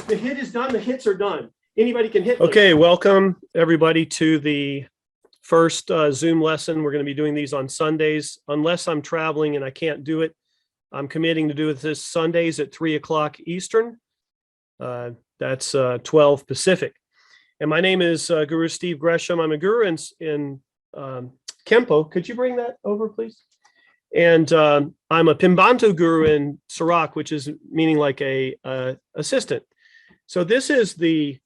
The hit is done. The hits are done. Anybody can hit. Okay, welcome everybody to the first Zoom lesson. We're going to be doing these on Sundays. Unless I'm traveling and I can't do it, I'm committing to do this Sundays at 3 o'clock Eastern. That's 12 Pacific. And my name is Guru Steve Gresham. I'm a guru in Kempo. Could you bring that over, please? And I'm a Pembantu guru in Sorak, which is meaning like a assistant. So this is the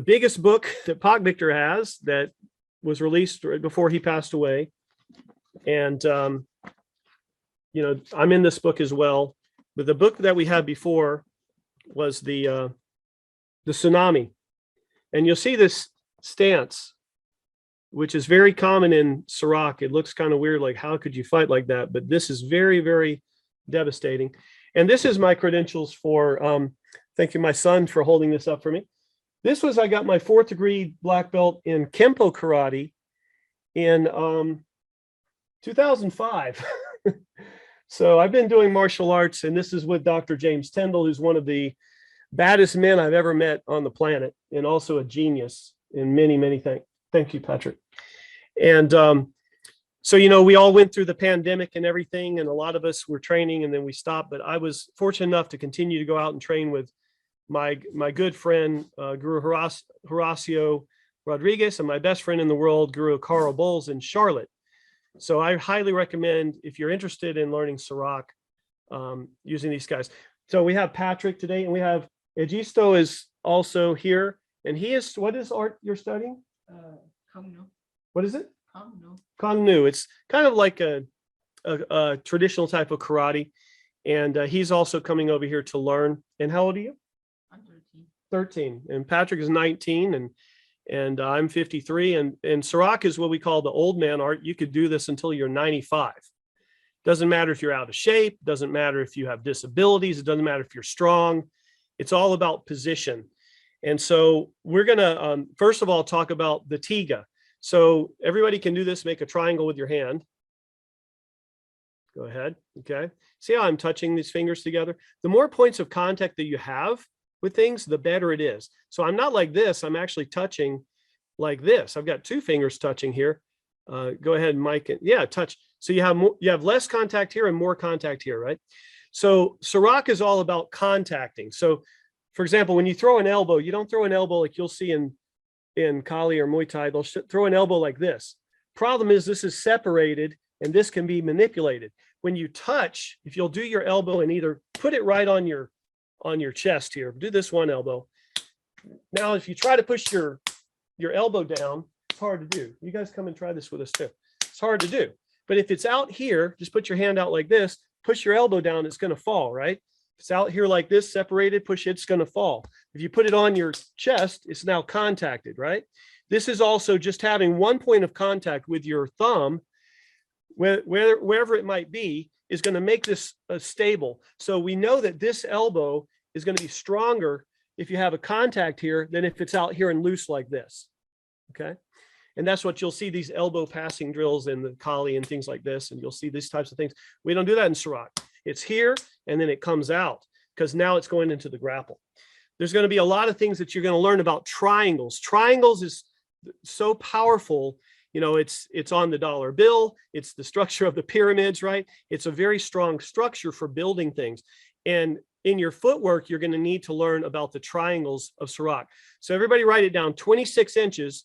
biggest book that Pak Victor has that was released right before he passed away. And, you know, I'm in this book as well. But the book that we had before was the tsunami. And you'll see this stance, which is very common in Sorak. It looks kind of weird, like how could you fight like that? But this is very, very devastating. And this is my credentials for, thank you, my son, for holding this up for me. This was, I got my 4th degree black belt in Kempo karate in 2005. So I've been doing martial arts, and this is with Dr. James Tyndall, who's one of the baddest men I've ever met on the planet, and also a genius in many, many things. Thank you, Patrick. And so, you know, we all went through the pandemic and everything, and a lot of us were training and then we stopped, but I was fortunate enough to continue to go out and train with my good friend, Guru Horacio Rodriguez, and my best friend in the world, Guru Carl Bowles in Charlotte. So I highly recommend, if you're interested in learning Sorak, using these guys. So we have Patrick today, and we have Egisto is also here, and he is, what is art you're studying? What is it? Kongnu. It's kind of like a traditional type of karate, and he's also coming over here to learn. And how old are you? I'm 13. 13, and Patrick is 19, and I'm 53. And Sorak is what we call the old man art. You could do this until you're 95. Doesn't matter if you're out of shape. Doesn't matter if you have disabilities. It doesn't matter if you're strong. It's all about position. And so we're gonna first of all talk about the Tiga. So everybody can do this. Make a triangle with your hand. Go ahead. Okay. See how I'm touching these fingers together? The more points of contact that you have with things, the better it is. So I'm not like this. I'm actually touching like this. I've got 2 fingers touching here. Go ahead, Mike. Yeah, touch. So you have less contact here and more contact here, right? So Sorak is all about contacting. So, for example, when you throw an elbow, you don't throw an elbow like you'll see in Kali or Muay Thai. They'll throw an elbow like this. Problem is, this is separated, and this can be manipulated. When you touch, if you'll do your elbow and either put it right on your chest here, do this one elbow. Now, if you try to push your elbow down, it's hard to do. You guys come and try this with us too. It's hard to do. But if it's out here, just put your hand out like this, push your elbow down, it's going to fall, right? If it's out here like this, separated, push it, it's going to fall. If you put it on your chest, it's now contacted, right? This is also just having one point of contact with your thumb, wherever it might be, is going to make this stable. So we know that this elbow is going to be stronger if you have a contact here than if it's out here and loose like this, okay? And that's what you'll see, these elbow passing drills in the Kali and things like this. And you'll see these types of things. We don't do that in Sorak. It's here and then it comes out because now it's going into the grapple. There's going to be a lot of things that you're going to learn about triangles. Triangles is so powerful. You know, it's on the dollar bill. It's the structure of the pyramids, right? It's a very strong structure for building things. And in your footwork, you're going to need to learn about the triangles of Sorak. So everybody write it down, 26 inches.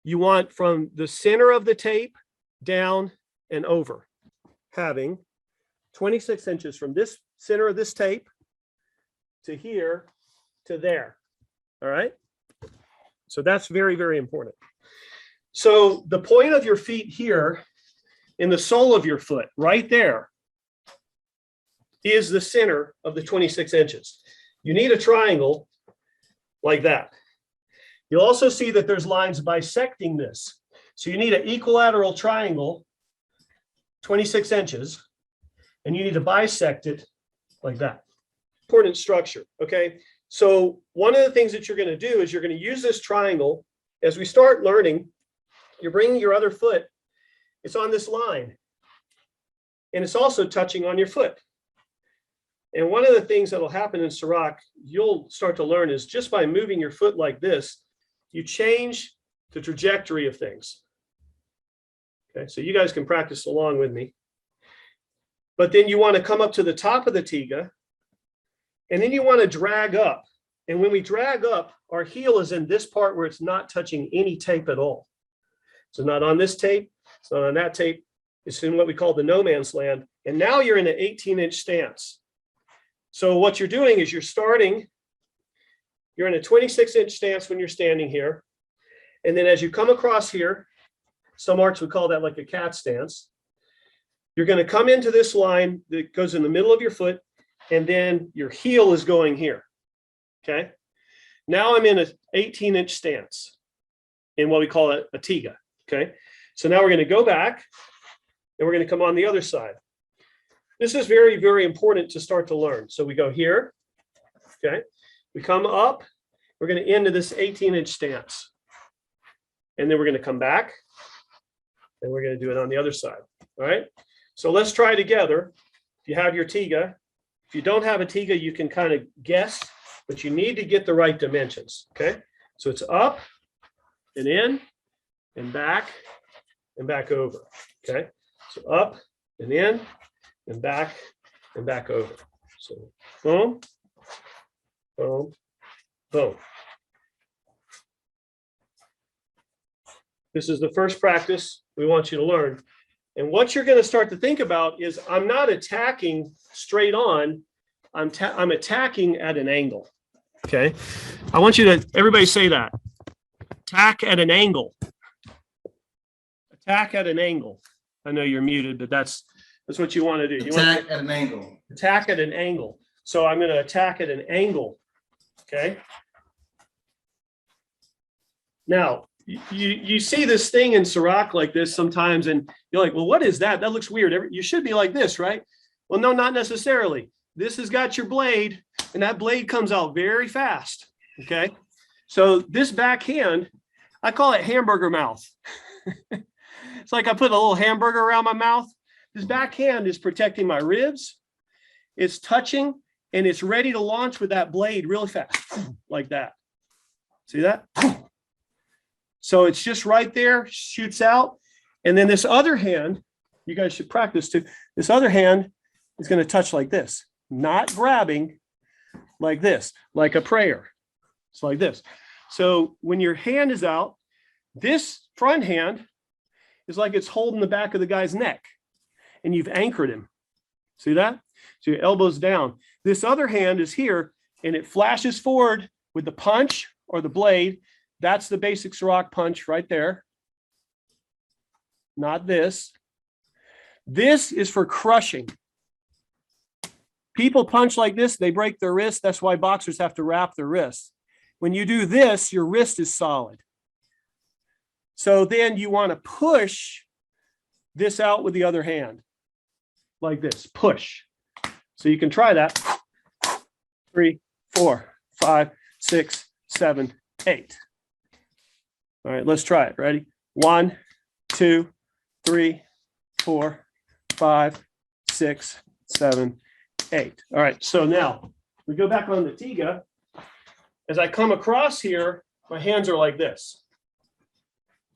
You want from the center of the tape down and over, having 26 inches from this center of this tape to here to there. All right. So that's very, very important. So the point of your feet here in the sole of your foot right there is the center of the 26 inches. You need a triangle like that. You'll also see that there's lines bisecting this. So you need an equilateral triangle, 26 inches, and you need to bisect it like that. Important structure, okay? So one of the things that you're going to do is you're going to use this triangle. As we start learning, you're bringing your other foot, it's on this line, and it's also touching on your foot. And one of the things that'll happen in Sorak, you'll start to learn, is just by moving your foot like this, you change the trajectory of things. Okay, so you guys can practice along with me. But then you want to come up to the top of the Tiga, and then you want to drag up. And when we drag up, our heel is in this part where it's not touching any tape at all. So not on this tape, it's not on that tape. It's in what we call the no man's land. And now you're in an 18-inch stance. So what you're doing is you're in a 26-inch stance when you're standing here. And then as you come across here, some arts would call that like a cat stance. You're going to come into this line that goes in the middle of your foot, and then your heel is going here. Okay. Now I'm in an 18-inch stance in what we call a Tiga. Okay. So now we're going to go back and we're going to come on the other side. This is very, very important to start to learn. So we go here. Okay. We come up. We're going to end to this 18-inch stance. And then we're going to come back and we're going to do it on the other side. All right. So let's try together. If you have your Tiga, if you don't have a Tiga, you can kind of guess, but you need to get the right dimensions. Okay. So it's up and in and back over. Okay. So up and in and back over. So boom, boom, boom. This is the first practice we want you to learn. And what you're going to start to think about is I'm not attacking straight on, I'm attacking at an angle. Okay. I want you to, everybody say that. Attack at an angle. Attack at an angle. I know you're muted, but that's what you want to do. Attack at an angle. Attack at an angle. So I'm going to attack at an angle. Okay. Now, you see this thing in Sorak like this sometimes, and you're like, well, what is that? That looks weird. You should be like this, right? Well, no, not necessarily. This has got your blade, and that blade comes out very fast. Okay. So this backhand, I call it hamburger mouth. It's like I put a little hamburger around my mouth. This backhand is protecting my ribs. It's touching, and it's ready to launch with that blade really fast, like that. See that? So it's just right there, shoots out. And then this other hand, you guys should practice too. This other hand is going to touch like this, not grabbing like this, like a prayer. It's like this. So when your hand is out, this front hand is like it's holding the back of the guy's neck and you've anchored him. See that? So your elbow's down. This other hand is here and it flashes forward with the punch or the blade. That's the basic Sorak punch right there. Not this. This is for crushing. People punch like this, they break their wrist. That's why boxers have to wrap their wrists. When you do this, your wrist is solid. So then you want to push this out with the other hand. Like this, push. So you can try that. 3, 4, 5, 6, 7, 8. All right, let's try it. Ready? 1, 2, 3, 4, 5, 6, 7, 8. All right, so now we go back on the Tiga. As I come across here, my hands are like this.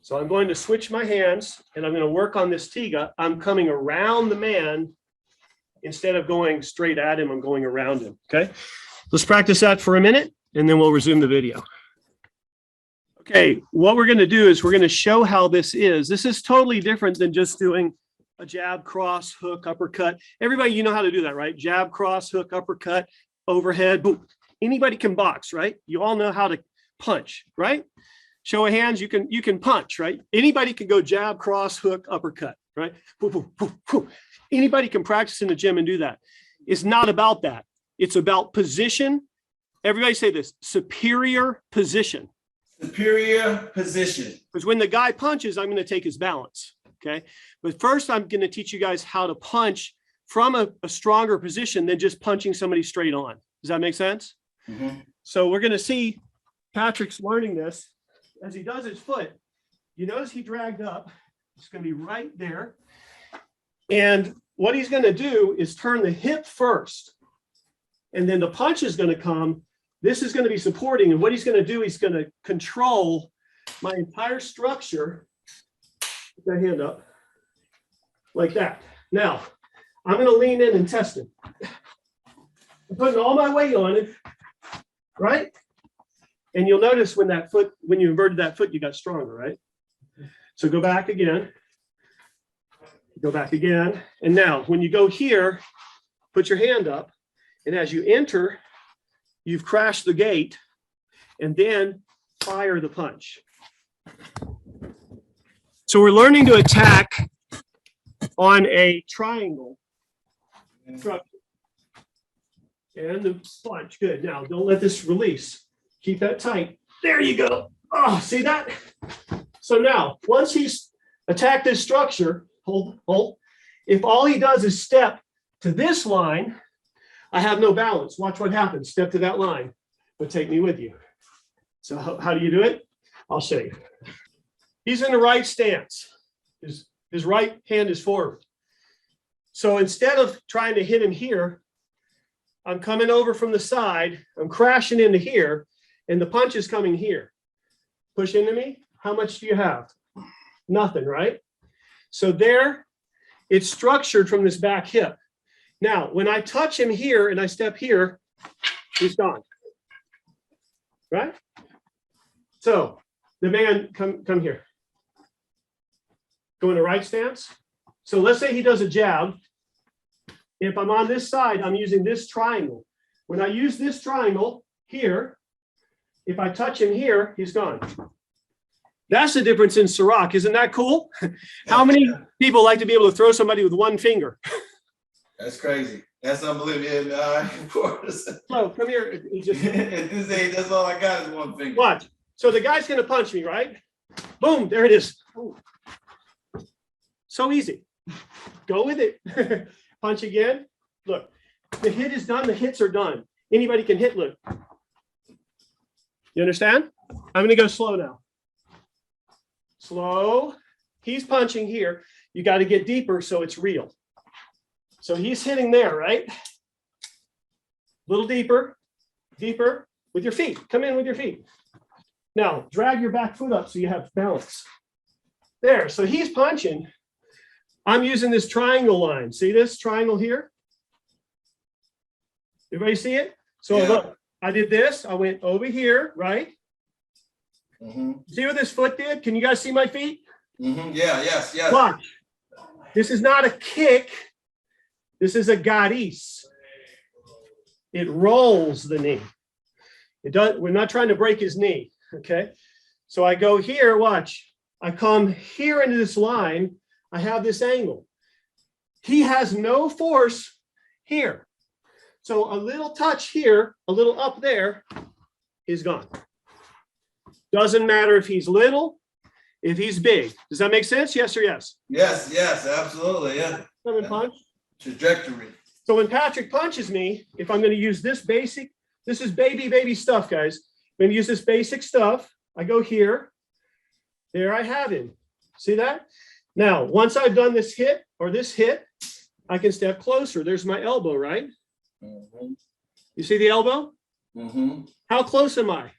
So I'm going to switch my hands and I'm going to work on this Tiga. I'm coming around the man instead of going straight at him. I'm going around him. Okay, let's practice that for a minute and then we'll resume the video. Okay, what we're going to do is we're going to show how this is. This is totally different than just doing a jab, cross, hook, uppercut. Everybody, you know how to do that, right? Jab, cross, hook, uppercut, overhead. Boom. Anybody can box, right? You all know how to punch, right? Show of hands, you can punch, right? Anybody can go jab, cross, hook, uppercut, right? Boom, boom, boom, boom. Anybody can practice in the gym and do that. It's not about that. It's about position. Everybody say this, superior position. Superior position. Because when the guy punches, I'm going to take his balance. Okay. But first, I'm going to teach you guys how to punch from a stronger position than just punching somebody straight on. Does that make sense? Mm-hmm. So we're going to see Patrick's learning this. As he does his foot, you notice he dragged up. It's going to be right there. And what he's going to do is turn the hip first. And then the punch is going to come. This is going to be supporting. And what he's going to do, he's going to control my entire structure. Put that hand up like that. Now, I'm going to lean in and test it. I'm putting all my weight on it, right? And you'll notice when you inverted that foot, you got stronger, right? So go back again. Go back again. And now when you go here, put your hand up. And as you enter, you've crashed the gate and then fire the punch. So we're learning to attack on a triangle structure. And the punch, good. Now don't let this release. Keep that tight. There you go. Oh, see that? So now, once he's attacked this structure, hold. If all he does is step to this line, I have no balance. Watch what happens. Step to that line, but take me with you. So how do you do it? I'll show you. He's in the right stance. His right hand is forward. So instead of trying to hit him here, I'm coming over from the side. I'm crashing into here, and the punch is coming here. Push into me. How much do you have? Nothing, right? So there, it's structured from this back hip. Now, when I touch him here and I step here, he's gone. Right? So the man, come here. Go in the right stance. So let's say he does a jab. If I'm on this side, I'm using this triangle. When I use this triangle here, if I touch him here, he's gone. That's the difference in Sorak. Isn't that cool? How many people like to be able to throw somebody with one finger? That's crazy. That's unbelievable. Of course. So come here. At this age, that's all I got is one finger. Watch. So the guy's going to punch me, right? Boom. There it is. Ooh. So easy. Go with it. Punch again. Look, the hit is done. The hits are done. Anybody can hit. Look. You understand? I'm going to go slow now. Slow. He's punching here. You got to get deeper so it's real. So he's hitting there, right? A little deeper, deeper with your feet. Come in with your feet. Now, drag your back foot up so you have balance. There. So he's punching. I'm using this triangle line. See this triangle here? Everybody see it? So yeah. Look, I did this. I went over here, right? Mm-hmm. See what this foot did? Can you guys see my feet? Mm-hmm. Yeah, yes. Watch. This is not a kick. This is a Gottis. It rolls the knee. It does. We're not trying to break his knee. Okay. So I go here. Watch. I come here into this line. I have this angle. He has no force here. So a little touch here, a little up there, is gone. Doesn't matter if he's little, if he's big. Does that make sense? Yes or yes? Yes, absolutely. Yeah. Come and punch. Trajectory. So when Patrick punches me, if I'm going to use this basic, this is baby stuff, guys. I'm going to use this basic stuff. I go here. There I have him. See that? Now, once I've done this hit or this hit, I can step closer. There's my elbow, right? Mm-hmm. You see the elbow? Mm-hmm. How close am I?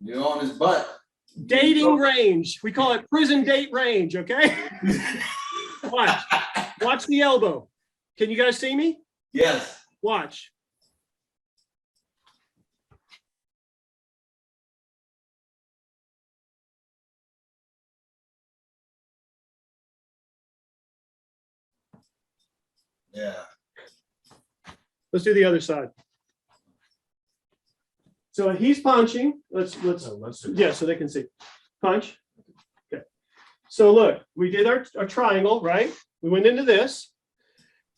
You're on his butt. Dating range. We call it prison date range, okay? Watch the elbow. Can you guys see me? Yes. Watch. Yeah. Let's do the other side. So he's punching. Let's yeah, so they can see. Punch. Okay. So look, we did our triangle, right? We went into this.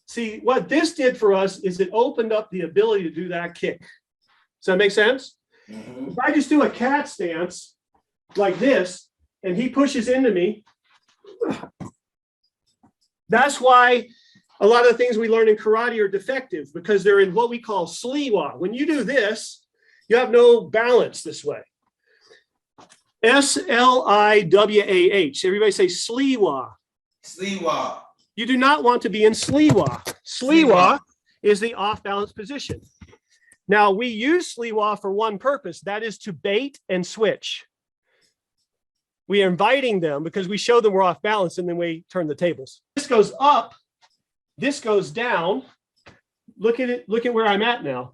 See, what this did for us is it opened up the ability to do that kick. Does that make sense? Mm-hmm. If I just do a cat stance like this, and he pushes into me, that's why a lot of the things we learn in karate are defective, because they're in what we call sliwa. When you do this, you have no balance this way. S-L-I-W-A-H. Everybody say sliwa. Sliwa. You do not want to be in sliwa. Sliwa is the off-balance position. Now, we use sleeve off for one purpose. That is to bait and switch. We are inviting them because we show them we're off balance, and then we turn the tables. This goes up. This goes down. Look at it. Look at where I'm at now.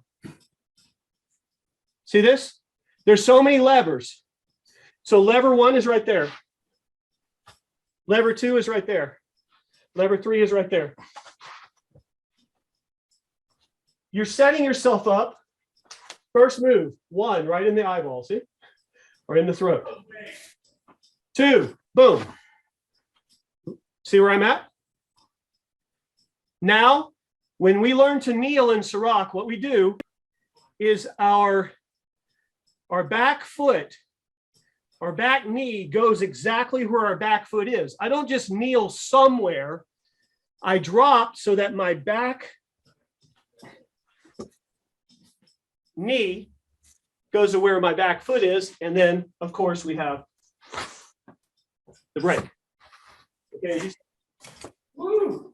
See this? There's so many levers. So lever 1 is right there. Lever 2 is right there. Lever 3 is right there. You're setting yourself up. First move, 1, right in the eyeball, see? Or in the throat. 2, boom. See where I'm at? Now, when we learn to kneel in Sorak, what we do is our back foot, our back knee goes exactly where our back foot is. I don't just kneel somewhere. I drop so that my back knee goes to where my back foot is. And then, of course, we have the break. Okay. Woo.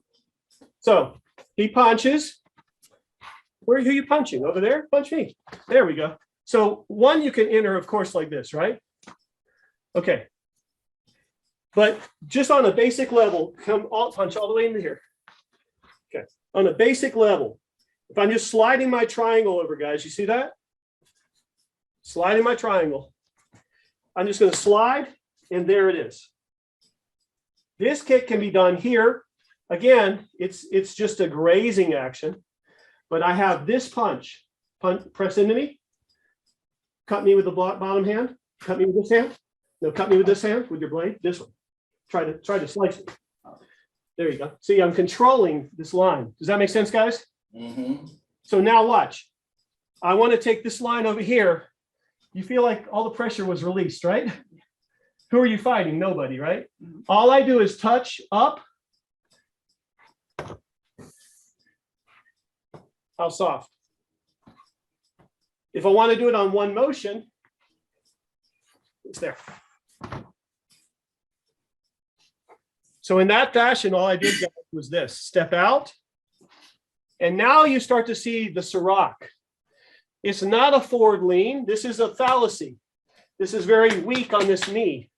So he punches. Who are you punching? Over there? Punch me. There we go. So 1 you can enter, of course, like this, right? Okay. But just on a basic level, punch all the way into here. Okay. On a basic level, if I'm just sliding my triangle over, guys, you see that? Sliding my triangle. I'm just going to slide, and there it is. This kick can be done here. Again, it's just a grazing action, but I have this punch. Press into me. Cut me with the bottom hand. Cut me with this hand. No, cut me with this hand with your blade. This one. Try to slice it. There you go. See, I'm controlling this line. Does that make sense, guys? Mm-hmm. So now watch. I want to take this line over here. You feel like all the pressure was released, right? Who are you fighting? Nobody, right? All I do is touch up. How soft? If I want to do it on one motion, it's there. So in that fashion, all I did was this: step out. And now you start to see the Sorak. It's not a forward lean. This is a fallacy. This is very weak on this knee.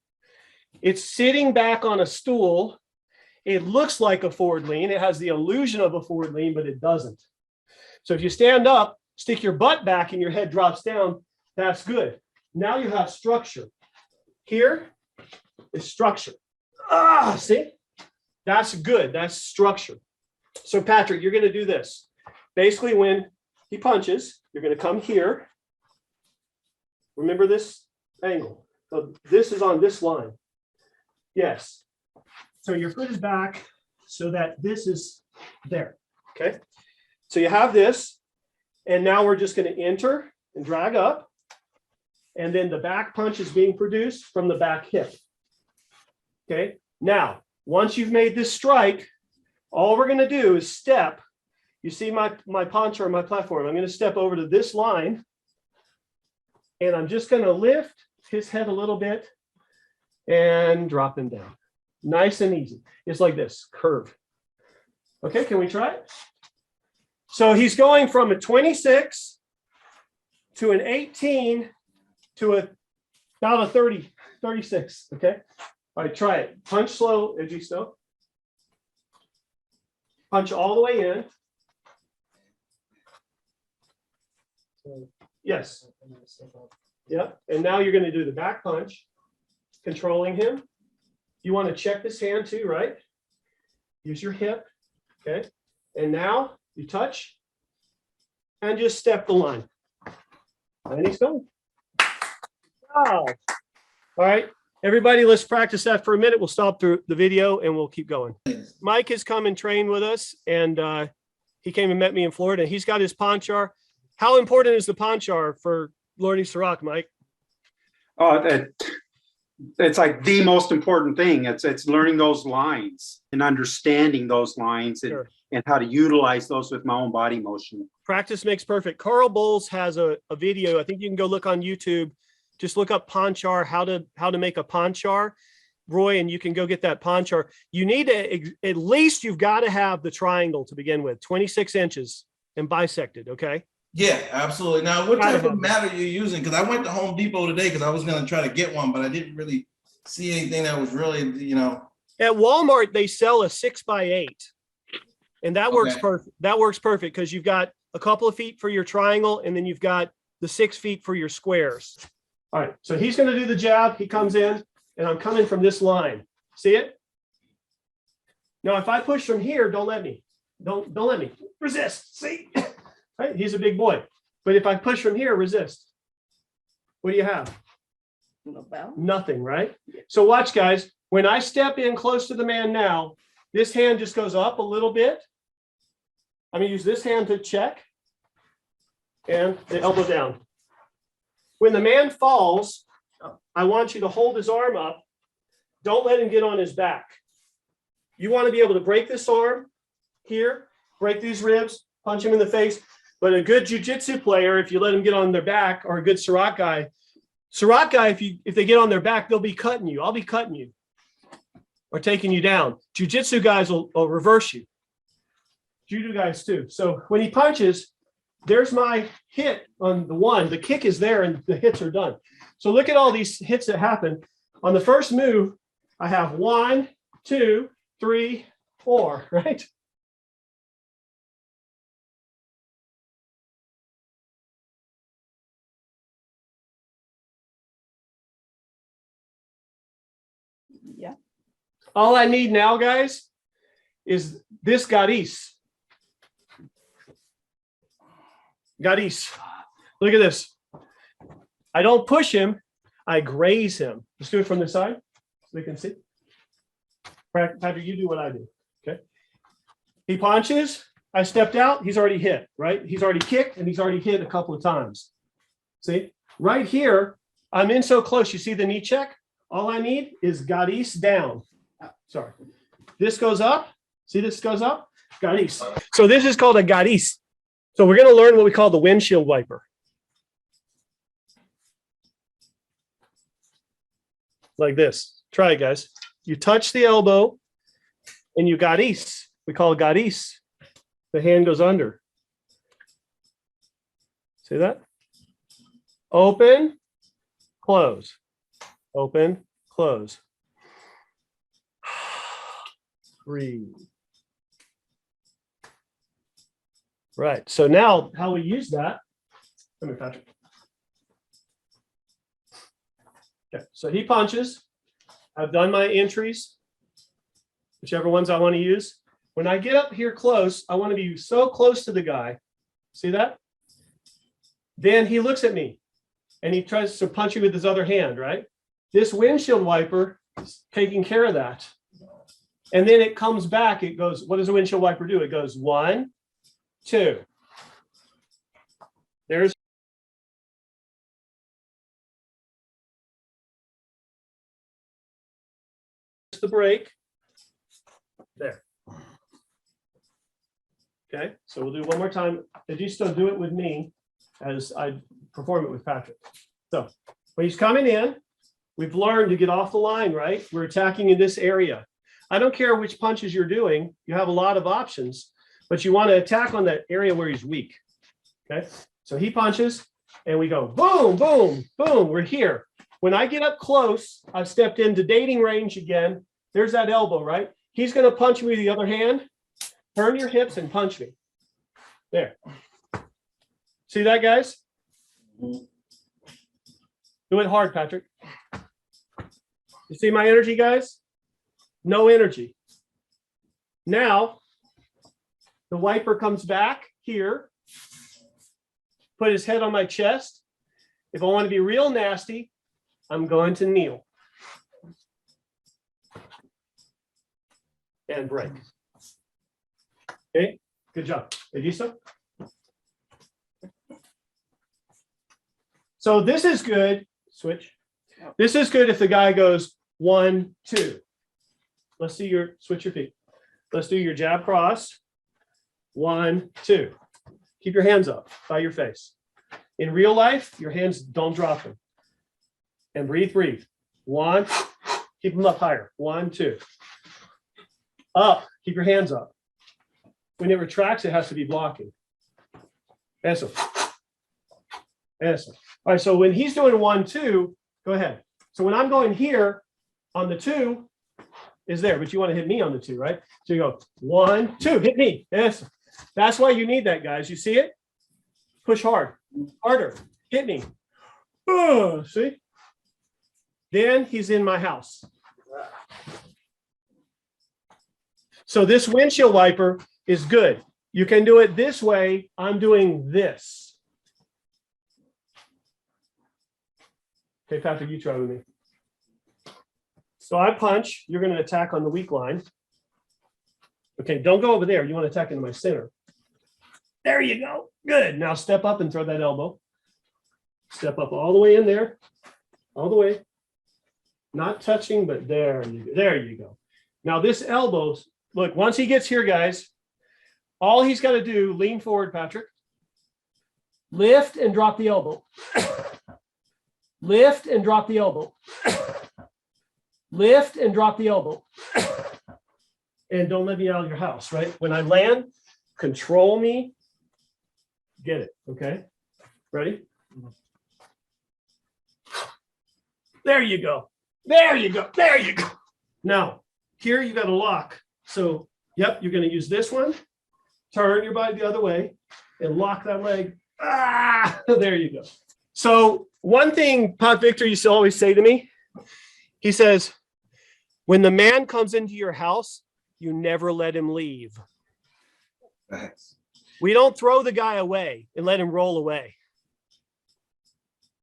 It's sitting back on a stool. It looks like a forward lean. It has the illusion of a forward lean, but it doesn't. So if you stand up, stick your butt back and your head drops down, that's good. Now you have structure. Here is structure. See? That's good. That's structure. So Patrick, you're going to do this. Basically, when he punches, you're going to come here. Remember this angle. So this is on this line. Yes. So your foot is back so that this is there. Okay. So you have this. And now we're just going to enter and drag up. And then the back punch is being produced from the back hip. Okay. Now, once you've made this strike, all we're going to do is step. You see my poncho or my platform. I'm going to step over to this line. And I'm just going to lift his head a little bit and drop him down. Nice and easy. It's like this, curve. Okay, can we try it? So he's going from a 26 to an 18 to about a 30, 36. Okay. All right, try it. Punch slow, edgy slow. Punch all the way in. Yes. Yeah. And now you're going to do the back punch, controlling him. You want to check this hand too, right? Use your hip. Okay. And now you touch and just step the line. And he's going. Wow. All right. Everybody, let's practice that for a minute. We'll stop the video and we'll keep going. Mike has come and trained with us, and he came and met me in Florida. He's got his ponchar. How important is the ponchar for learning Sorak, Mike? Oh, it's like the most important thing. It's learning those lines and understanding those lines and, Sure. and how to utilize those with my own body motion. Practice makes perfect. Carl Bowles has a video. I think you can go look on YouTube. Just look up ponchar, how to make a ponchar, Roy, and you can go get that ponchar. You need to, at least you've got to have the triangle to begin with, 26 inches and bisected, okay? Yeah, absolutely. Now, what Gotta type of have mat are you using? Because I went to Home Depot today because I was going to try to get one, but I didn't really see anything that was really, you know. At Walmart, they sell a 6x8. And that works Okay. perfect. That works perfect because you've got a couple of feet for your triangle, and then you've got the 6 feet for your squares. All right, so he's going to do the jab. He comes in, and I'm coming from this line. See it? Now, if I push from here, don't let me. Don't let me. Resist. See? Right? He's a big boy. But if I push from here, resist. What do you have? Nothing, right? So watch, guys. When I step in close to the man now, this hand just goes up a little bit. I'm going to use this hand to check. And the elbow down. When the man falls, I want you to hold his arm up. Don't let him get on his back. You want to be able to break this arm here, break these ribs, punch him in the face. But a good jiu-jitsu player, if you let him get on their back, or a good Sorak guy, if they get on their back, they'll be cutting you. I'll be cutting you or taking you down. Jiu-jitsu guys will reverse you. Judo guys too. So when he punches, there's my hit on the one. The kick is there and the hits are done. So look at all these hits that happen. On the first move, I have 1, 2, 3, 4, right? Yeah. All I need now, guys, is this Gottis. Gottis. Look at this. I don't push him. I graze him. Let's do it from the side so we can see. Patrick, you do what I do. Okay. He punches. I stepped out. He's already hit, right? He's already kicked and he's already hit a couple of times. See? Right here, I'm in so close. You see the knee check? All I need is Gottis down. Sorry. This goes up. See, this goes up? Gottis. So this is called a Gottis. So we're going to learn what we call the windshield wiper. Like this. Try it, guys. You touch the elbow and you Gottis. We call it Gottis. The hand goes under. See that? Open, close. Open, close. Breathe. Right. So now how we use that. Come here, Patrick. Okay. So he punches. I've done my entries, whichever ones I want to use. When I get up here close, I want to be so close to the guy. See that? Then he looks at me and he tries to punch me with his other hand, right? This windshield wiper is taking care of that. And then it comes back. It goes, what does a windshield wiper do? It goes 1, 2. There's the break. There. Okay, so we'll do one more time. If you still do it with me as I perform it with Patrick. So when he's coming in, we've learned to get off the line, right? We're attacking in this area. I don't care which punches you're doing. You have a lot of options, but you want to attack on that area where he's weak. Okay, so he punches and we go boom, boom, boom. We're here. When I get up close, I've stepped into dating range again. There's that elbow, right? He's going to punch me with the other hand. Turn your hips and punch me. There. See that, guys? Do it hard, Patrick. You see my energy, guys? No energy. Now, the wiper comes back here. Put his head on my chest. If I want to be real nasty, I'm going to kneel. And break. Okay, good job. Edisa? So this is good. Switch. This is good if the guy goes 1, 2. Let's see your switch your feet. Let's do your jab cross. 1, 2. Keep your hands up by your face. In real life, your hands don't drop them. And breathe, breathe. 1. Keep them up higher. 1, 2. Up. Keep your hands up. When it retracts, it has to be blocking. Eso. Yes. All right, so when he's doing 1, 2, go ahead. So when I'm going here on the 2 is there, but you want to hit me on the 2, right? So you go 1, 2, hit me. Yes. That's why you need that, guys. You see it? Push hard, harder, hit me. Oh, see? Then he's in my house. So this windshield wiper is good. You can do it this way. I'm doing this. Okay, Patrick, you try with me. So I punch. You're going to attack on the weak line. Okay, don't go over there. You want to attack into my center. There you go. Good. Now step up and throw that elbow. Step up all the way in there. All the way. Not touching, but there you go. There you go. Now this elbow, look, once he gets here, guys, all he's got to do, lean forward, Patrick. Lift and drop the elbow. Lift and drop the elbow. Lift and drop the elbow. And don't let me out of your house, right? When I land, control me. Get it, okay? Ready? There you go. There you go. There you go. Now, here you got a lock. So, yep, you're going to use this one. Turn your body the other way and lock that leg. Ah, there you go. So, one thing Pat Victor used to always say to me, he says, when the man comes into your house, you never let him leave. Thanks. We don't throw the guy away and let him roll away.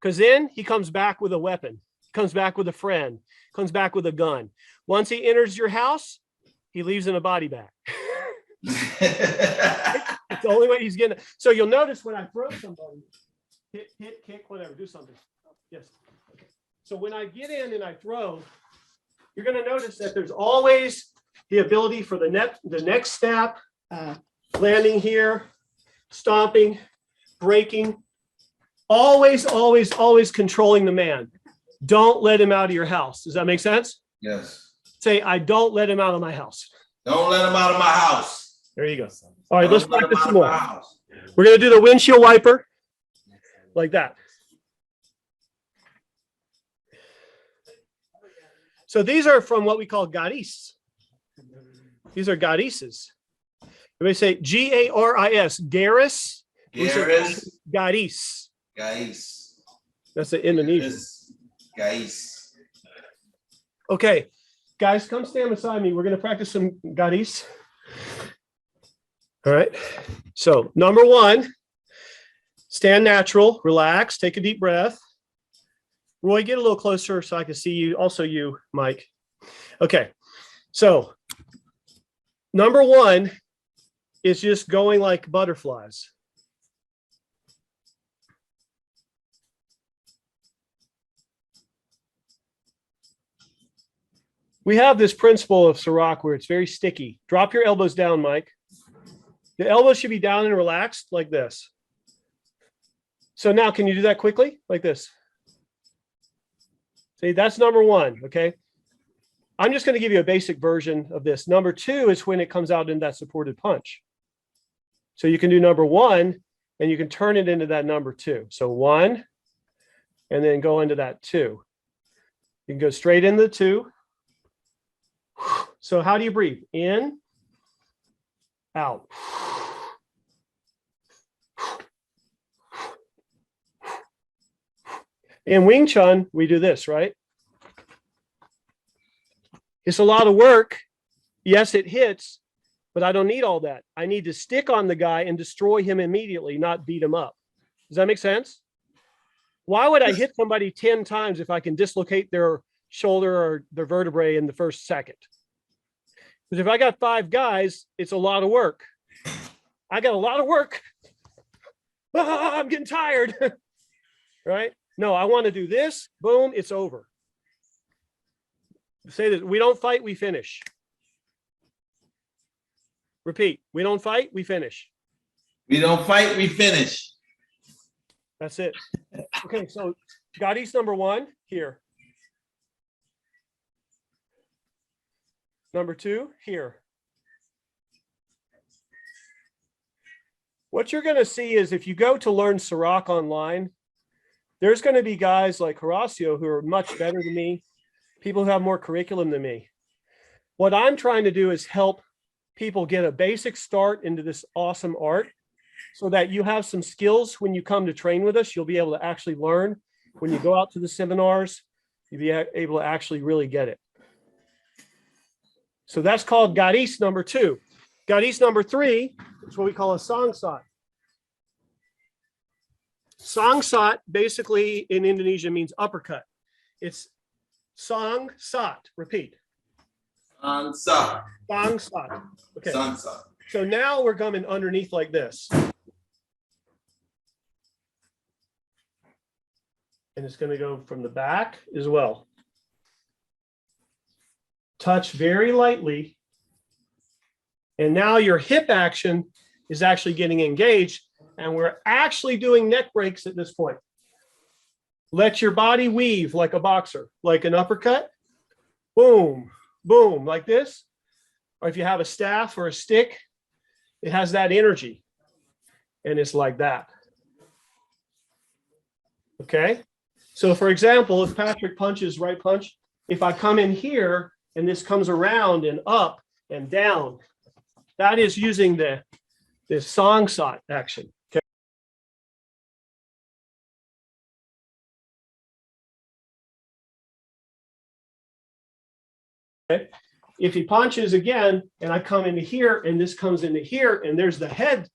Because then he comes back with a weapon, comes back with a friend, comes back with a gun. Once he enters your house, he leaves in a body bag. It's the only way he's getting it. So you'll notice when I throw somebody, hit, kick, whatever, do something. Yes. Okay. So when I get in and I throw, you're going to notice that there's always the ability for the next step, landing here, stomping, braking, always, always, always controlling the man. Don't let him out of your house. Does that make sense? Yes. Say, I don't let him out of my house. Don't let him out of my house. There you go. All right, let's Don't let him practice out some of my more. house. We're going to do the windshield wiper like that. So these are from what we call Gottis. These are Gottises. Everybody say G-A-R-I-S. Garris. Juris. Gottis. Guys. That's the Indonesian. Guys. Okay, guys, come stand beside me. We're going to practice some Gottis. All right. So number 1, stand natural, relax, take a deep breath. Roy, get a little closer so I can see you. Also you, Mike. Okay. So number 1 is just going like butterflies. We have this principle of Sorak where it's very sticky. Drop your elbows down, Mike. The elbows should be down and relaxed like this. So now can you do that quickly? Like this. See, that's number 1, okay? I'm just going to give you a basic version of this. Number 2 is when it comes out in that supported punch. So you can do number 1 and you can turn it into that number 2. So 1 and then go into that 2. You can go straight into the 2. So how do you breathe? In, out. In Wing Chun, we do this, right? It's a lot of work. Yes, it hits, but I don't need all that. I need to stick on the guy and destroy him immediately, not beat him up. Does that make sense? Why would I hit somebody 10 times if I can dislocate their shoulder or their vertebrae in the first second? Because if I got 5 guys, it's a lot of work. I got a lot of work. I'm getting tired. Right? No, I want to do this. Boom, it's over. Say this, we don't fight, we finish. Repeat, we don't fight, we finish. We don't fight, we finish. That's it. Okay, so Gottis number 1 here. Number 2 here. What you're going to see is if you go to learn Sorak online, There's going to be guys like Horacio who are much better than me, people who have more curriculum than me. What I'm trying to do is help people get a basic start into this awesome art so that you have some skills when you come to train with us. You'll be able to actually learn. When you go out to the seminars, you'll be able to actually really get it. So that's called Gottis number 2. Gottis number 3 is what we call a sangsat. Sangsat basically in Indonesia means uppercut. It's sangsat. Repeat. Sangsat. Sangsat. Okay. Sangsat. So now we're coming underneath like this. And it's going to go from the back as well. Touch very lightly. And now your hip action is actually getting engaged. And we're actually doing neck breaks at this point. Let your body weave like a boxer, like an uppercut. Boom, boom, like this. Or if you have a staff or a stick, it has that energy. And it's like that. Okay. So for example, if Patrick punches right punch, if I come in here and this comes around and up and down, that is using the sangsat action. Okay. If he punches again and I come into here and this comes into here and there's the head,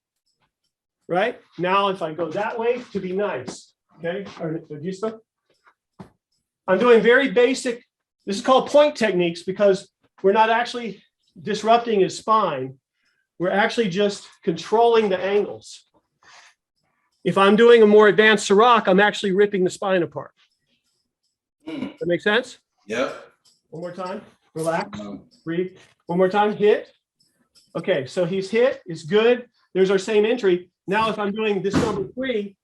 right? Now if I go that way to be nice, okay? I'm doing very basic, this is called point techniques because we're not actually disrupting his spine. We're actually just controlling the angles. If I'm doing a more advanced Sorak, I'm actually ripping the spine apart. That make sense? Yep. One more time. Relax. Breathe. One more time. Hit. Okay, so he's hit. It's good. There's our same entry. Now, if I'm doing this number 3,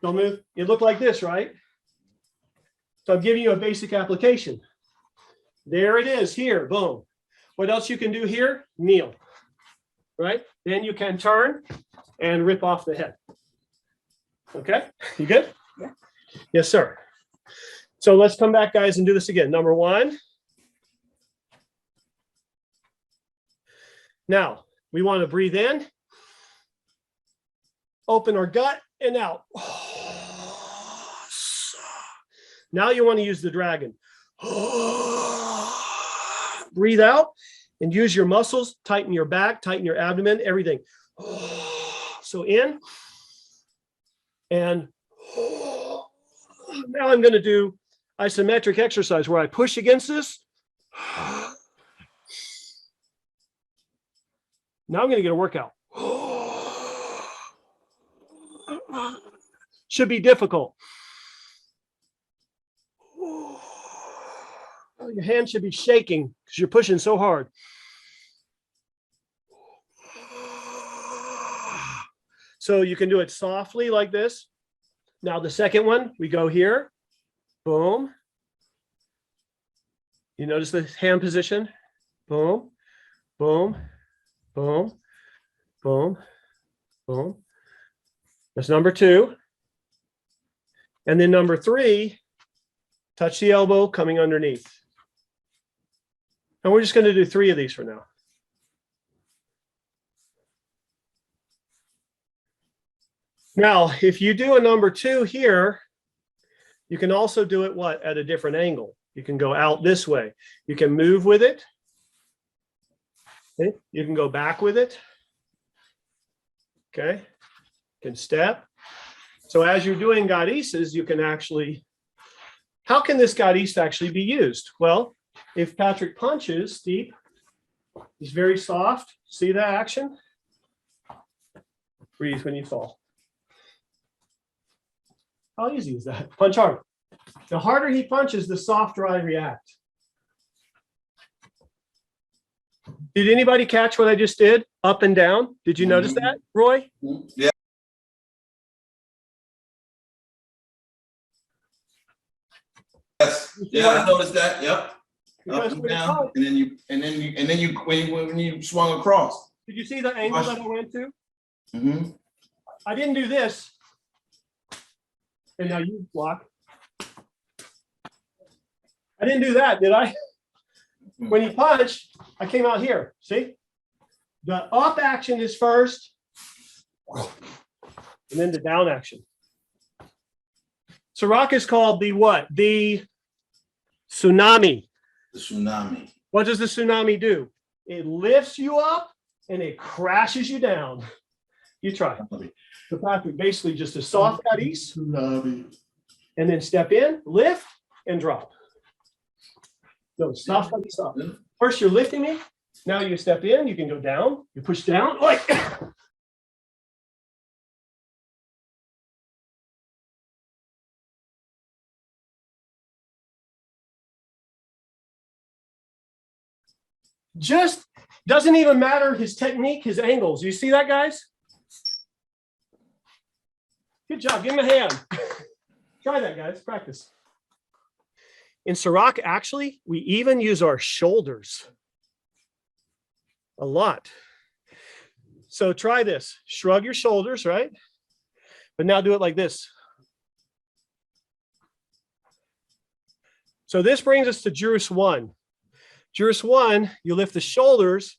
don't move. It looked like this, right? So I'm giving you a basic application. There it is here. Boom. What else you can do here? Kneel. Right? Then you can turn and rip off the head. Okay? You good? Yeah. Yes, sir. So let's come back, guys, and do this again. Number 1. Now, we want to breathe in, open our gut, and out. Now you want to use the dragon. Breathe out and use your muscles, tighten your back, tighten your abdomen, everything. So in, and now I'm going to do isometric exercise where I push against this. Now I'm going to get a workout. Should be difficult. Your hand should be shaking because you're pushing so hard. So you can do it softly like this. Now the second one, we go here. Boom. You notice the hand position? Boom, boom. Boom, boom, boom. That's number 2. And then number 3, touch the elbow coming underneath. And we're just going to do 3 of these for now. Now, if you do a number 2 here, you can also do it what? At a different angle. You can go out this way. You can move with it. Okay. You can go back with it. Okay. You can step. So as you're doing Gottises, you can actually, how can this Gottis actually be used? Well, if Patrick punches deep, he's very soft. See that action? Breathe when you fall. How easy is that? Punch hard. The harder he punches, the softer I react. Did anybody catch what I just did? Up and down. Did you notice that, Roy? Yeah. Yes. Yeah, I noticed that. Yep. Up and down, and then you when you swung across. Did you see the angle that I went to? Mm-hmm. I didn't do this. And now you block. I didn't do that, did I? When you punch, I came out here. See? The up action is first, and then the down action. Sorak is called the what? The tsunami. The tsunami. What does the tsunami do? It lifts you up and it crashes you down. You try. The Patrick, basically just a soft Gottis, Tsunami. and then step in, lift, and drop. No, soft Gottis, soft. First, you're lifting me. Now you step in, you can go down, you push down, like. Just doesn't even matter his technique, his angles. You see that, guys? Good job. Give him a hand. Try that, guys. Practice. In Sorak, actually, we even use our shoulders a lot. So try this. Shrug your shoulders, right? But now do it like this. So this brings us to Juris 1. Juris 1, you lift the shoulders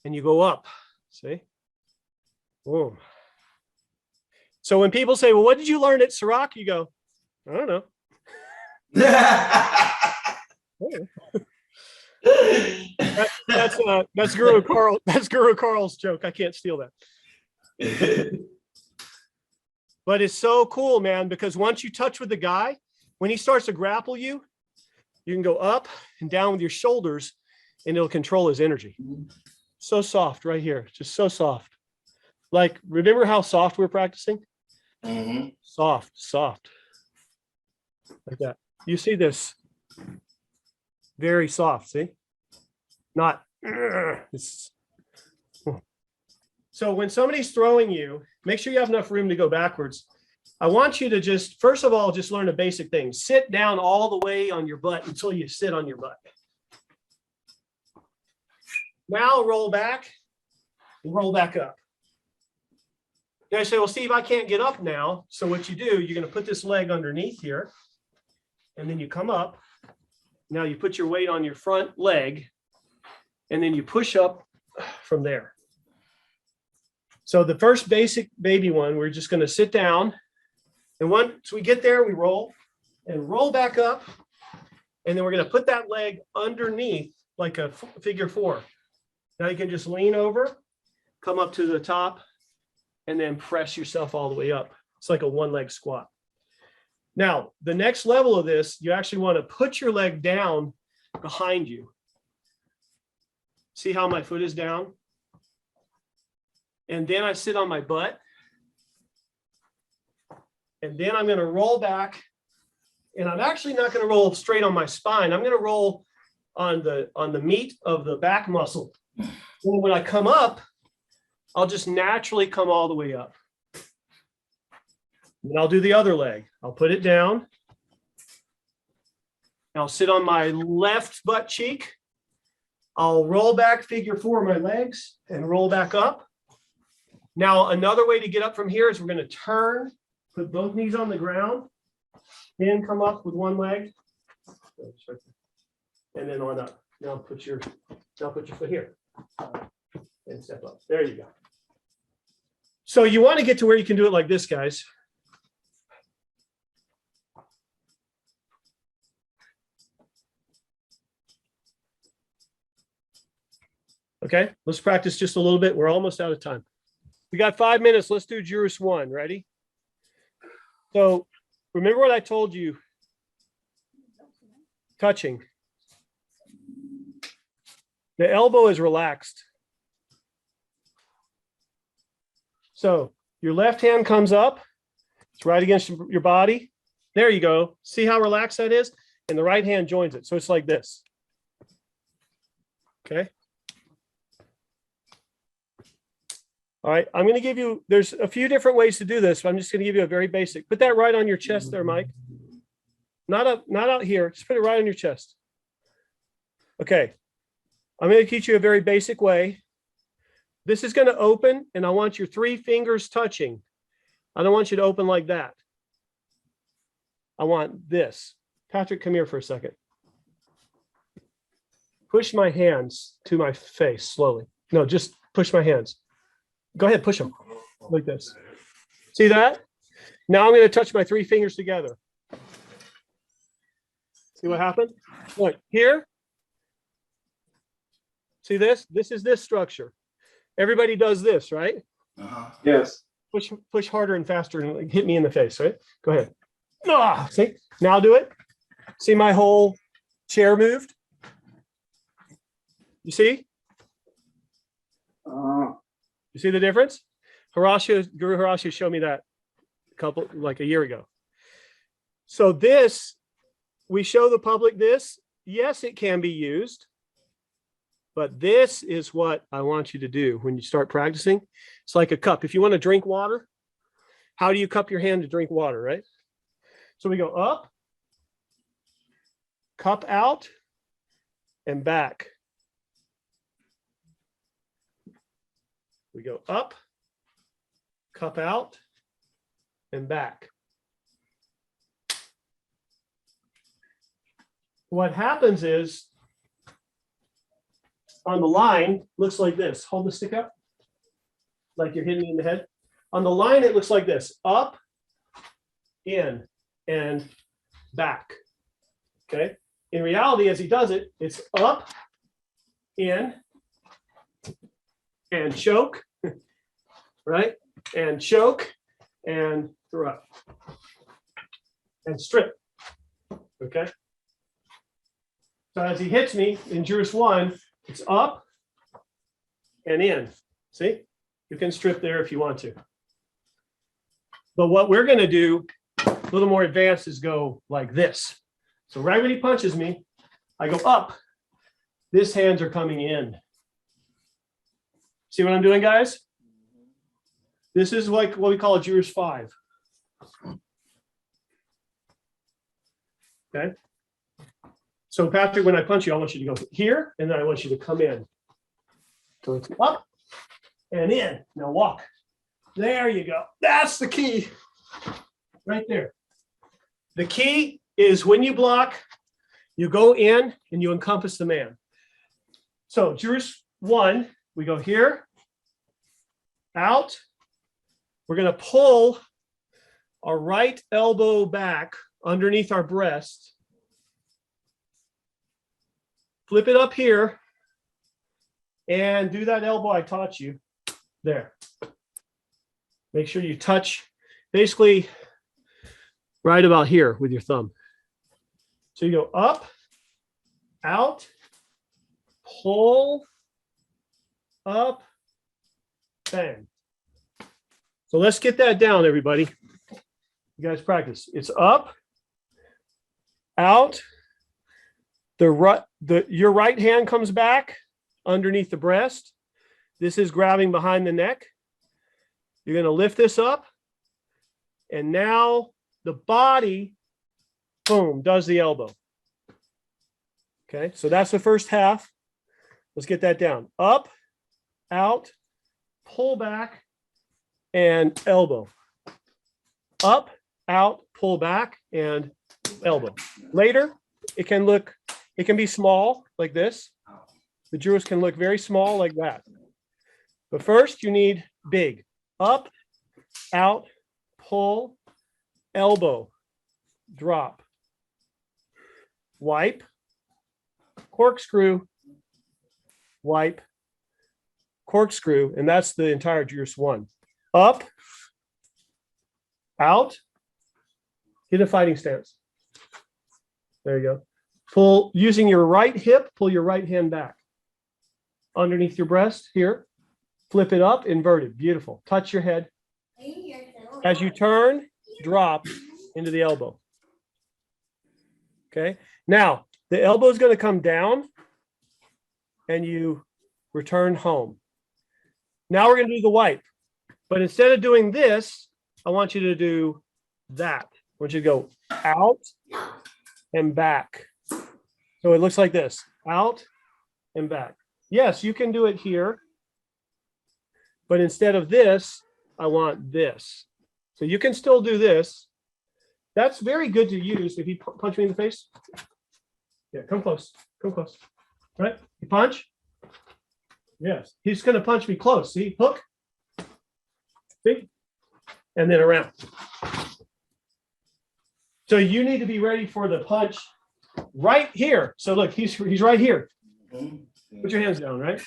and you go up. See? Boom. So when people say, well, what did you learn at Sorak? You go, I don't know. That's Guru Carl. That's Guru Carl's joke. I can't steal that. But it's so cool, man, because once you touch with the guy, when he starts to grapple you, you can go up and down with your shoulders and it'll control his energy. So soft right here, just so soft. Like, remember how soft we're practicing? Mm-hmm. Soft, soft. Like that. You see this? Very soft, see? Not. It's, so when somebody's throwing you, make sure you have enough room to go backwards. I want you to just, first of all, just learn a basic thing. Sit down all the way on your butt until you sit on your butt. Now roll back and roll back up. Now you say, well, Steve, I can't get up now. So what you do, you're going to put this leg underneath here, and then you come up. Now you put your weight on your front leg, and then you push up from there. So the first basic baby one, we're just going to sit down. And once we get there, we roll and roll back up. And then we're going to put that leg underneath like a figure 4. Now you can just lean over, come up to the top, and then press yourself all the way up. It's like a one-leg squat. Now, the next level of this, you actually want to put your leg down behind you. See how my foot is down? And then I sit on my butt. And then I'm going to roll back. And I'm actually not going to roll straight on my spine. I'm going to roll on the meat of the back muscle. And when I come up, I'll just naturally come all the way up. And I'll do the other leg. I'll put it down. I'll sit on my left butt cheek. I'll roll back, figure 4 my legs, and roll back up. Now, another way to get up from here is we're going to turn, put both knees on the ground, then come up with one leg, and then on up. Now put your foot here and step up. There you go. So you want to get to where you can do it like this, guys. Okay, let's practice just a little bit. We're almost out of time. We got 5 minutes. Let's do Juris 1. Ready? So remember what I told you? Touching. The elbow is relaxed. So your left hand comes up. It's right against your body. There you go. See how relaxed that is? And the right hand joins it. So it's like this. Okay. All right, I'm going to give you, there's a few different ways to do this, but I'm just going to give you a very basic. Put that right on your chest there, Mike. Not out here. Just put it right on your chest. Okay. I'm going to teach you a very basic way. This is going to open, and I want your 3 fingers touching. I don't want you to open like that. I want this. Patrick, come here for a second. push my hands to my face slowly. No, just push my hands. Go ahead, push them like this. See that? Now I'm going to touch my 3 fingers together. See what happened? Look here. See this? This is this structure. Everybody does this, right? Yes. Push harder and faster and like, hit me in the face, right? Go ahead. Ah, see? Now do it. See my whole chair moved? You see? You see the difference? Guru Horacio showed me that a year ago. So this, we show the public this. Yes, it can be used. But this is what I want you to do when you start practicing. It's like a cup. If you want to drink water, how do you cup your hand to drink water, right? So we go up, cup out, and back. We go up, cup out, and back. What happens is, on the line, looks like this. Hold the stick up, like you're hitting me in the head. On the line, it looks like this. Up, in, and back. Okay? In reality, as he does it, it's up, in, and choke, right? And choke, and throw up. And strip. Okay? So as he hits me in Juris 1, it's up and in. See? You can strip there if you want to. But what we're going to do, a little more advanced, is go like this. So right when he punches me, I go up. These hands are coming in. See what I'm doing, guys? This is like what we call a Juris 5. Okay? So Patrick, when I punch you, I want you to go here, and then I want you to come in. So it's up and in. Now walk. There you go. That's the key. Right there. The key is when you block, you go in and you encompass the man. So Juris 1, we go here, out. We're going to pull our right elbow back underneath our breast. Flip it up here and do that elbow I taught you there. Make sure you touch basically right about here with your thumb. So you go up, out, pull, up, bang. So let's get that down, everybody. You guys practice. It's up, out. Your right hand comes back underneath the breast. This is grabbing behind the neck. You're going to lift this up. And now the body, boom, does the elbow. Okay, so that's the first half. Let's get that down. Up, out, pull back, and elbow. Up, out, pull back, and elbow. Later, it can be small like this. The Juris can look very small like that. But first you need big. Up, out, pull, elbow, drop, wipe, corkscrew, wipe, corkscrew, and that's the entire Juris 1. Up, out, get a fighting stance. There you go. Pull, using your right hip, pull your right hand back. Underneath your breast, here. Flip it up, inverted. Beautiful. Touch your head. As you turn, drop into the elbow. Okay. Now, the elbow is going to come down and you return home. Now we're going to do the wipe. But instead of doing this, I want you to do that. I want you to go out and back. So it looks like this, out and back. Yes, you can do it here. But instead of this, I want this. So you can still do this. That's very good to use if you punch me in the face. Yeah, come close, come close. Right? You punch. Yes. He's going to punch me close. See? Hook. See? And then around. So you need to be ready for the punch right here. So look, he's right here. Put your hands down, right?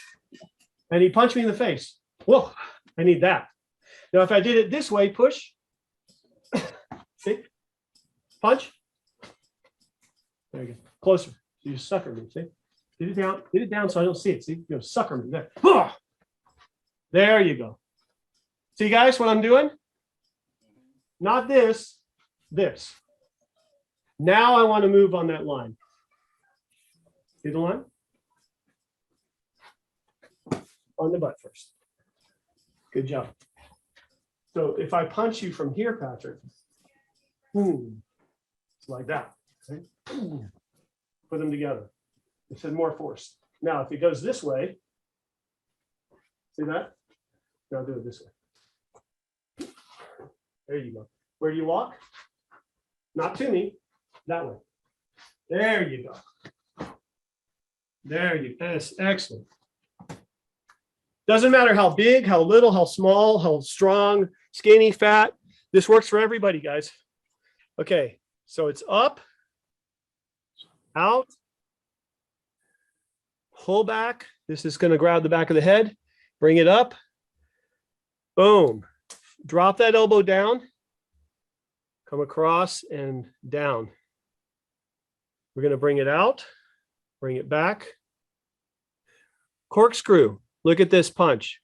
And he punched me in the face. Whoa, I need that. Now, if I did it this way, push. See? Punch. There you go. Closer. So you sucker me, see? Get it down so I don't see it. See? You sucker me there. There you go. See, guys, what I'm doing? Not this, this. Now I want to move on that line. See the line? On the butt first. Good job. So if I punch you from here, Patrick, boom, it's like that. Okay? Put them together. It said more force. Now, if it goes this way, see that? Now do it this way. There you go. Where you walk? Not to me, that way. There you go. There you go. That's excellent. Doesn't matter how big, how little, how small, how strong, skinny, fat. This works for everybody, guys. Okay, so it's up, out, pull back. This is going to grab the back of the head, bring it up, boom. Drop that elbow down, come across and down. We're going to bring it out, bring it back. Corkscrew. Look at this punch.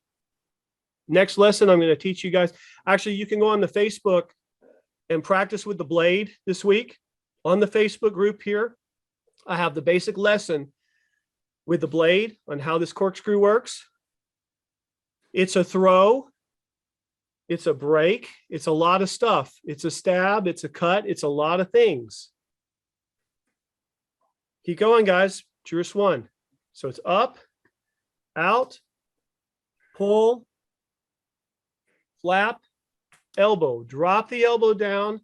Next lesson, I'm going to teach you guys. Actually, you can go on the Facebook and practice with the blade this week. On the Facebook group here, I have the basic lesson with the blade on how this corkscrew works. It's a throw. It's a break. It's a lot of stuff. It's a stab. It's a cut. It's a lot of things. Keep going, guys. Juris 1. So it's up, out, pull, flap, elbow. Drop the elbow down,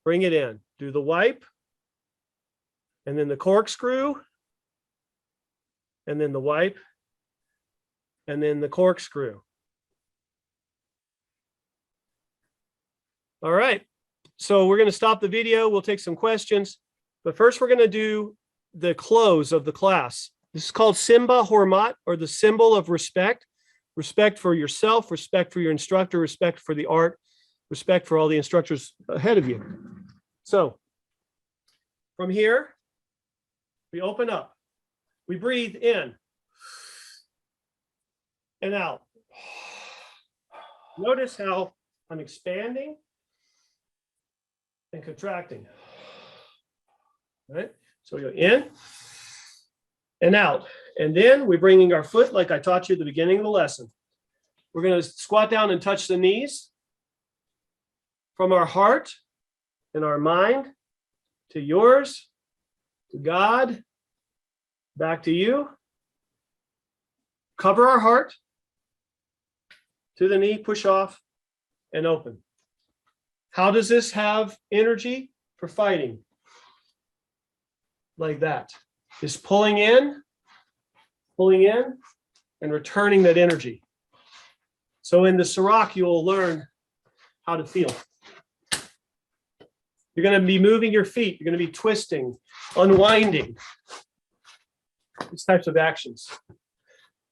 bring it in. Do the wipe, and then the corkscrew, and then the wipe, and then the corkscrew. All right, so we're going to stop the video. We'll take some questions, but first we're going to do the close of the class. This is called Simba Hormat, or the symbol of respect. Respect for yourself, respect for your instructor, respect for the art, respect for all the instructors ahead of you. So from here, we open up. We breathe in and out. Notice how I'm expanding and contracting. All right? So we go in and out. And then we're bringing our foot, like I taught you at the beginning of the lesson. We're going to squat down and touch the knees. From our heart and our mind to yours, to God, back to you. Cover our heart to the knee, push off, and open. How does this have energy for fighting? Like that. Just pulling in, and returning that energy. So in the Sorak, you'll learn how to feel. You're going to be moving your feet. You're going to be twisting, unwinding. These types of actions.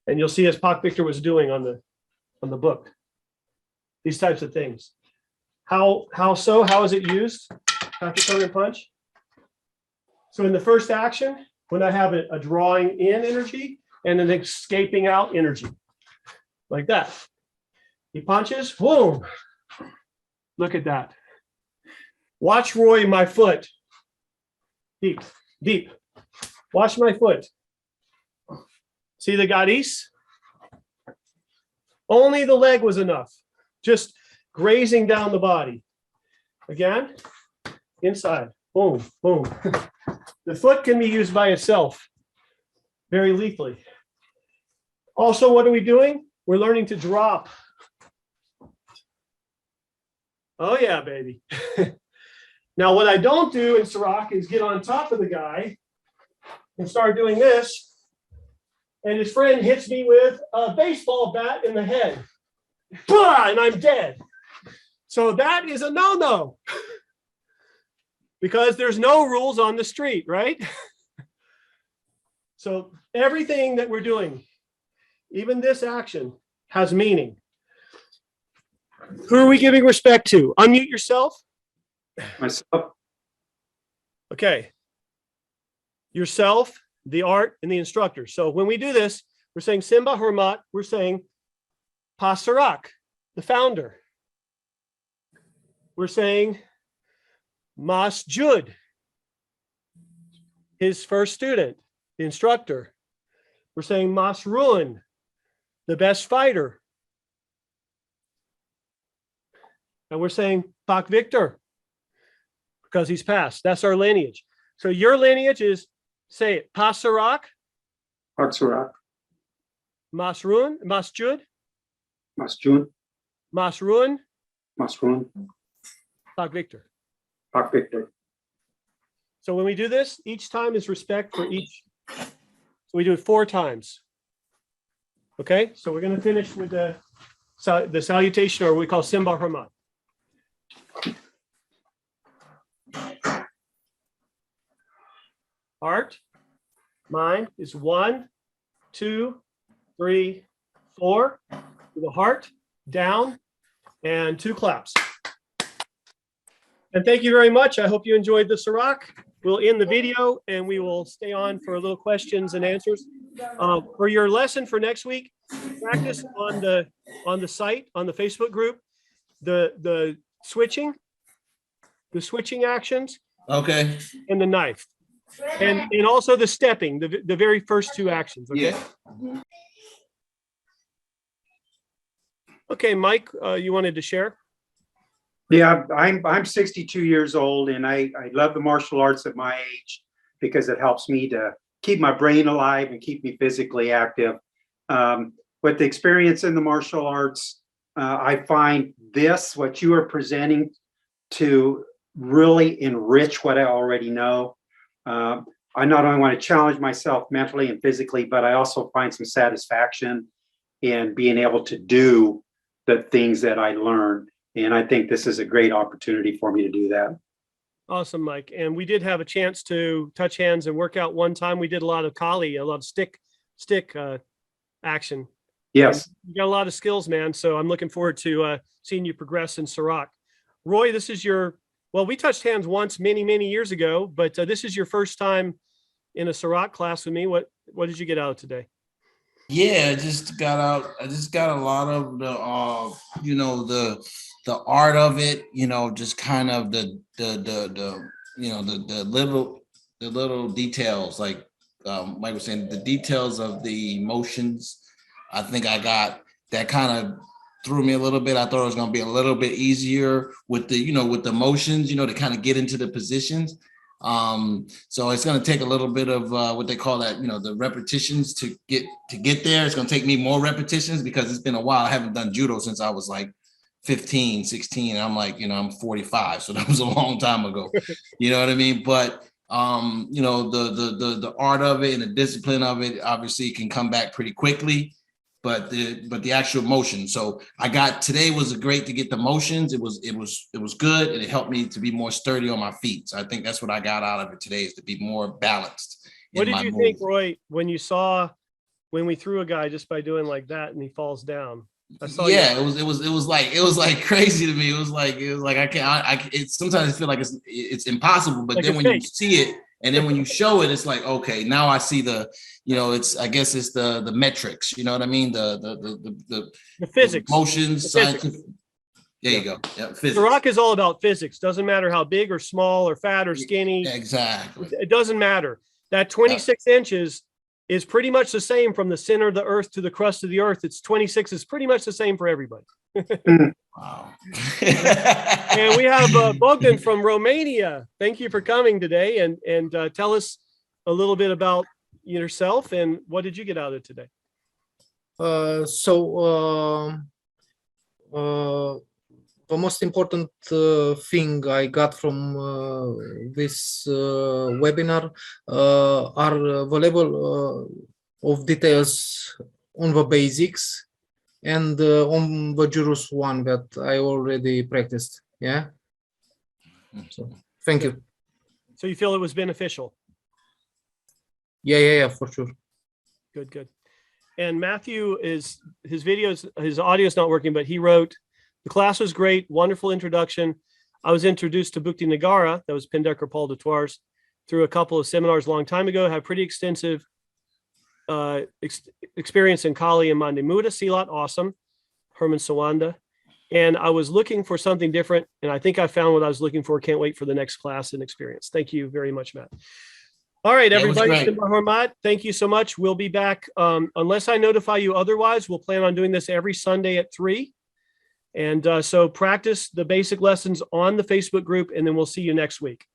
And you'll see as Pak Victor was doing on the book. These types of things. How so? How is it used? After counter punch. So in the first action, when I have a drawing in energy and an escaping out energy, like that. He punches, boom. Look at that. Watch Roy, my foot. Deep, deep. Watch my foot. See the Gottis? Only the leg was enough. Just grazing down the body. Again, inside. Boom, boom. The foot can be used by itself very lethally. Also, what are we doing? We're learning to drop. Oh, yeah, baby. Now, what I don't do in Sorak is get on top of the guy and start doing this and his friend hits me with a baseball bat in the head. Bah, and I'm dead. So that is a no-no. Because there's no rules on the street, right? So everything that we're doing, even this action, has meaning. Who are we giving respect to? Unmute yourself. Myself. Okay. Yourself, the art, and the instructor. So when we do this, we're saying Simba Hormat, we're saying Sorak, the founder. We're saying Mas Jud, his first student, the instructor. We're saying Mas Ruin, the best fighter. And we're saying Pak Victor, because he's passed. That's our lineage. So your lineage is, say it, Sorak, Sorak. Mas Ruin, Mas Jud, Mas Jun. Mas Ruin, Mas Ruin. Pak Victor. Pak Victor. So when we do this, each time is respect for each. So we do it 4 times. Okay, so we're going to finish with the salutation, or we call Simba Hormat. Art, mine is 1, 2, 3, 4. With the heart down and 2 claps. And thank you very much. I hope you enjoyed the Sorak. We'll end the video and we will stay on for a little questions and answers. For your lesson for next week, practice on the site, on the Facebook group, the switching actions. Okay. And the knife. And also the stepping, the very first 2 actions. Okay. Yeah. Okay, Mike, you wanted to share? Yeah, I'm 62 years old, and I love the martial arts at my age because it helps me to keep my brain alive and keep me physically active. With the experience in the martial arts, I find what you are presenting, to really enrich what I already know. I not only want to challenge myself mentally and physically, but I also find some satisfaction in being able to do the things that I learned. And I think this is a great opportunity for me to do that. Awesome, Mike. And we did have a chance to touch hands and work out one time. We did a lot of Kali, a lot of stick action. Yes. And you got a lot of skills, man. So I'm looking forward to seeing you progress in Sorak. Roy, this is well, we touched hands once many, many years ago, but this is your first time in a Sorak class with me. What did you get out of today? Yeah, I just got a lot of the art of it, just kind of the little details, like Mike was saying, the details of the motions. I think I got that kind of threw me a little bit. I thought it was going to be a little bit easier with the motions, to kind of get into the positions. So it's going to take a little bit of what they call that, the repetitions to get there. It's going to take me more repetitions because it's been a while. I haven't done judo since I was like 15, 16. And I'm like, I'm 45. So that was a long time ago. You know what I mean? But, the art of it and the discipline of it obviously can come back pretty quickly. But the actual motion. So today was great to get the motions. It was good, and it helped me to be more sturdy on my feet. So I think that's what I got out of it today, is to be more balanced. What did you think, Roy, when you saw when we threw a guy just by doing like that and he falls down? Yeah, it was like crazy to me. It was like sometimes I feel like it's impossible, but like then when you see it. And then when you show it, it's like, okay, now I see I guess it's the metrics, you know what I mean? The physics, motions, scientific. There you go. Yeah, physics. Sorak is all about physics. Doesn't matter how big or small or fat or skinny. Exactly. It doesn't matter. That 26 inches is pretty much the same from the center of the earth to the crust of the earth. It's 26 is pretty much the same for everybody. Wow. And we have Bogdan from Romania. Thank you for coming today, and tell us a little bit about yourself and what did you get out of it today? The most important thing I got from this webinar are the level of details on the basics and on the Juris one that I already practiced. Yeah. So thank you. So you feel it was beneficial? Yeah, for sure. Good, good. And Matthew is, his videos, his audio is not working, but he wrote, the class was great, wonderful introduction. I was introduced to Bukti Nagara, that was Pindecker Paul de Tours, through a couple of seminars a long time ago, had pretty extensive experience in Kali and Mande Muda, Silat, awesome, Herman Sawanda. And I was looking for something different, and I think I found what I was looking for. Can't wait for the next class and experience. Thank you very much, Matt. All right, Yeah, it was everybody, great. Hormat, thank you so much. We'll be back. Unless I notify you otherwise, we'll plan on doing this every Sunday at 3. And so practice the basic lessons on the Facebook group, and then we'll see you next week.